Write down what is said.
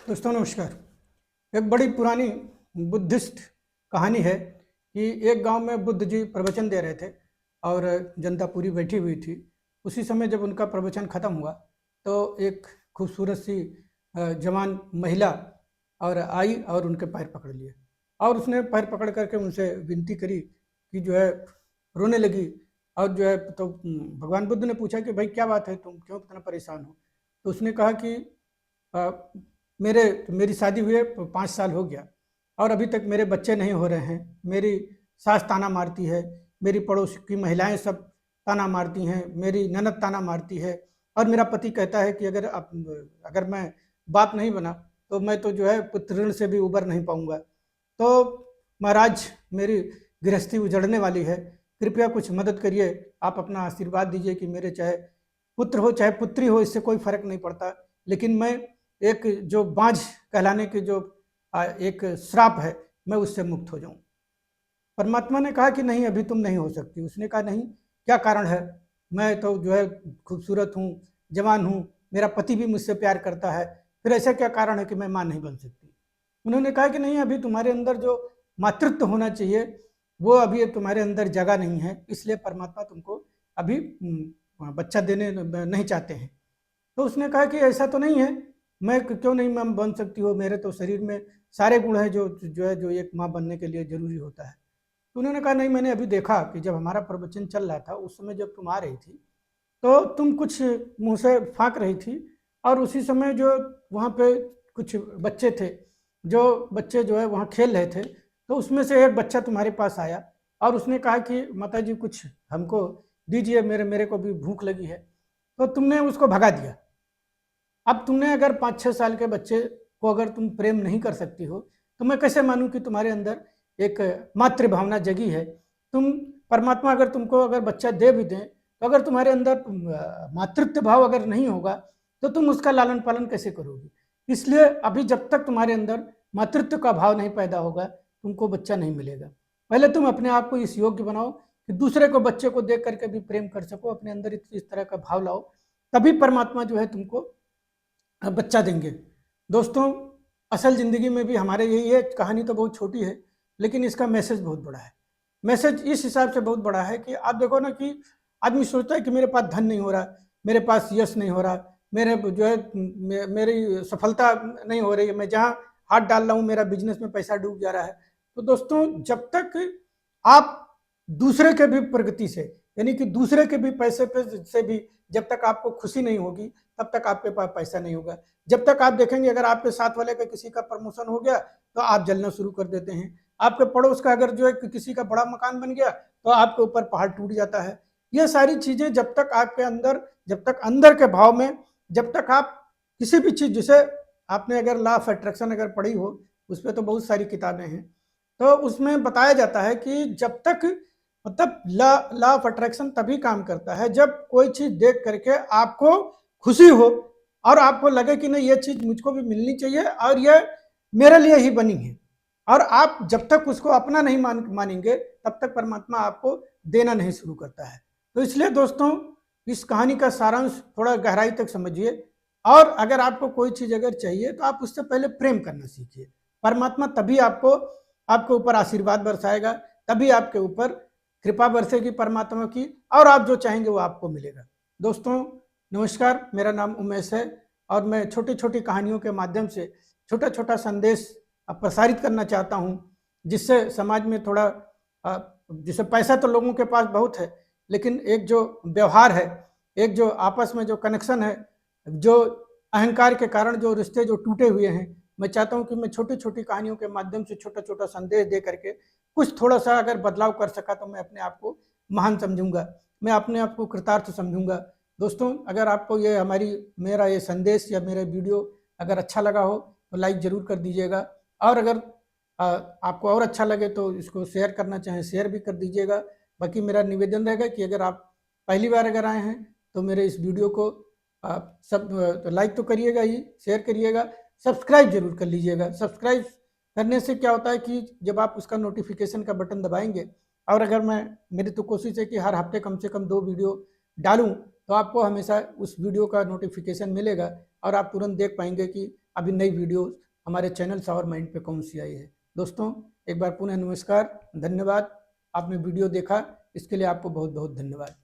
दोस्तों नमस्कार। एक बड़ी पुरानी बुद्धिस्ट कहानी है कि एक गांव में बुद्ध जी प्रवचन दे रहे थे और जनता पूरी बैठी हुई थी। उसी समय जब उनका प्रवचन खत्म हुआ तो एक खूबसूरत सी जवान महिला और आई और उनके पैर पकड़ लिए और उसने पैर पकड़ करके उनसे विनती करी कि जो है रोने लगी। और जो है तो भगवान बुद्ध ने पूछा कि भाई क्या बात है, तुम क्यों इतना परेशान हो। तो उसने कहा कि अ, मेरी शादी हुए 5 साल हो गया और अभी तक मेरे बच्चे नहीं हो रहे हैं। मेरी सास ताना मारती है, मेरी पड़ोस की महिलाएं सब ताना मारती हैं, मेरी ननद ताना मारती है और मेरा पति कहता है कि अगर मैं बाप नहीं बना तो मैं तो जो है पुत्र ऋण से भी उबर नहीं पाऊंगा। तो महाराज, मेरी गृहस्थी उजड़ने वाली है, कृपया कुछ मदद करिए। आप अपना आशीर्वाद दीजिए कि मेरे चाहे पुत्र हो चाहे पुत्री हो, इससे कोई फर्क नहीं पड़ता, लेकिन मैं एक जो बांझ कहलाने की जो एक श्राप है, मैं उससे मुक्त हो जाऊं। परमात्मा ने कहा कि नहीं, अभी तुम नहीं हो सकती। उसने कहा नहीं, क्या कारण है? मैं तो जो है खूबसूरत हूँ, जवान हूँ, मेरा पति भी मुझसे प्यार करता है, फिर ऐसा क्या कारण है कि मैं मां नहीं बन सकती? उन्होंने कहा कि नहीं, अभी तुम्हारे अंदर जो मातृत्व होना चाहिए वो अभी तुम्हारे अंदर जगह नहीं है, इसलिए परमात्मा तुमको अभी बच्चा देने नहीं चाहते हैं। तो उसने कहा कि ऐसा तो नहीं है, मैं क्यों नहीं मां बन सकती हो, मेरे तो शरीर में सारे गुण हैं जो एक माँ बनने के लिए जरूरी होता है। तो उन्होंने कहा नहीं, मैंने अभी देखा कि जब हमारा प्रवचन चल रहा था उस समय जब तुम आ रही थी तो तुम कुछ मुंह से फाँक रही थी और उसी समय जो वहाँ पे कुछ बच्चे थे, जो बच्चे जो है वहाँ खेल रहे थे, तो उसमें से एक बच्चा तुम्हारे पास आया और उसने कहा कि माता जी कुछ हमको दीजिए, मेरे मेरे को भी भूख लगी है। तो तुमने उसको भगा दिया। अब तुमने अगर 5-6 साल के बच्चे को अगर तुम प्रेम नहीं कर सकती हो तो मैं कैसे मानूं कि तुम्हारे अंदर एक मातृ भावना जगी है। तुम परमात्मा अगर तुमको अगर बच्चा दे भी दें तो अगर तुम्हारे अंदर मातृत्व भाव अगर नहीं होगा तो तुम उसका लालन पालन कैसे करोगी? इसलिए अभी जब तक तुम्हारे अंदर मातृत्व का भाव नहीं पैदा होगा तुमको बच्चा नहीं मिलेगा। पहले तुम अपने आप को इस योग्य बनाओ कि दूसरे को बच्चे को देख करके भी प्रेम कर सको, अपने अंदर इस तरह का भाव लाओ, तभी परमात्मा जो है तुमको बच्चा देंगे। दोस्तों, असल ज़िंदगी में भी हमारे यही है। कहानी तो बहुत छोटी है लेकिन इसका मैसेज बहुत बड़ा है। मैसेज इस हिसाब से बहुत बड़ा है कि आप देखो ना कि आदमी सोचता है कि मेरे पास धन नहीं हो रहा, मेरे पास यश नहीं हो रहा, मेरे जो है मेरी सफलता नहीं हो रही है, मैं जहाँ हाथ डाल रहा हूँ मेरा बिजनेस में पैसा डूब जा रहा है। तो दोस्तों, जब तक आप दूसरे के भी प्रगति से, यानी कि दूसरे के भी पैसे पे से भी जब तक आपको खुशी नहीं होगी तब तक आपके पास पैसा नहीं होगा। जब तक आप देखेंगे अगर आपके साथ वाले का किसी का प्रमोशन हो गया तो आप जलना शुरू कर देते हैं। आपके पड़ोस का अगर जो है किसी का बड़ा मकान बन गया तो आपके ऊपर पहाड़ टूट जाता है। ये सारी चीजें जब तक आपके अंदर, जब तक अंदर के भाव में, जब तक आप किसी भी चीज, जिसे आपने अगर लॉ ऑफ अट्रैक्शन अगर पढ़ी हो, उस पर तो बहुत सारी किताबें हैं, तो उसमें बताया जाता है कि जब तक, मतलब लॉ ऑफ अट्रैक्शन तभी काम करता है जब कोई चीज देख करके आपको खुशी हो और आपको लगे कि नहीं, ये चीज मुझको भी मिलनी चाहिए और ये मेरे लिए ही बनी है। और आप जब तक उसको अपना नहीं मानेंगे तब तक परमात्मा आपको देना नहीं शुरू करता है। तो इसलिए दोस्तों, इस कहानी का सारांश थोड़ा गहराई तक समझिए और अगर आपको कोई चीज अगर चाहिए तो आप उससे पहले प्रेम करना सीखिए। परमात्मा तभी आपको, आपके ऊपर आशीर्वाद बरसाएगा, तभी आपके ऊपर कृपा बरसेगी परमात्मा की, और आप जो चाहेंगे वो आपको मिलेगा। दोस्तों नमस्कार, मेरा नाम उमेश है और मैं छोटी छोटी कहानियों के माध्यम से छोटा छोटा संदेश प्रसारित करना चाहता हूँ, जिससे समाज में थोड़ा जैसे पैसा तो लोगों के पास बहुत है, लेकिन एक जो व्यवहार है, एक जो आपस में जो कनेक्शन है, जो अहंकार के कारण जो रिश्ते जो टूटे हुए हैं, मैं चाहता हूँ कि मैं छोटी छोटी कहानियों के माध्यम से छोटा छोटा संदेश दे करके कुछ थोड़ा सा अगर बदलाव कर सका तो मैं अपने आप को महान समझूंगा, मैं अपने आप को कृतार्थ समझूंगा। दोस्तों, अगर आपको ये मेरा ये संदेश या मेरा वीडियो अगर अच्छा लगा हो तो लाइक ज़रूर कर दीजिएगा, और अगर आपको और अच्छा लगे तो इसको शेयर करना चाहें शेयर भी कर दीजिएगा। बाकी मेरा निवेदन रहेगा कि अगर आप पहली बार अगर आए हैं तो मेरे इस वीडियो को सब तो लाइक तो करिएगा ही, शेयर करिएगा, सब्सक्राइब जरूर कर लीजिएगा। सब्सक्राइब करने से क्या होता है कि जब आप उसका नोटिफिकेशन का बटन दबाएंगे, और अगर मेरी तो कोशिश है कि हर हफ्ते कम से कम 2 वीडियो डालूं, तो आपको हमेशा उस वीडियो का नोटिफिकेशन मिलेगा और आप तुरंत देख पाएंगे कि अभी नई वीडियो हमारे चैनल सावर माइंड पे कौन सी आई है। दोस्तों एक बार पुनः नमस्कार, धन्यवाद। आपने वीडियो देखा इसके लिए आपको बहुत बहुत धन्यवाद।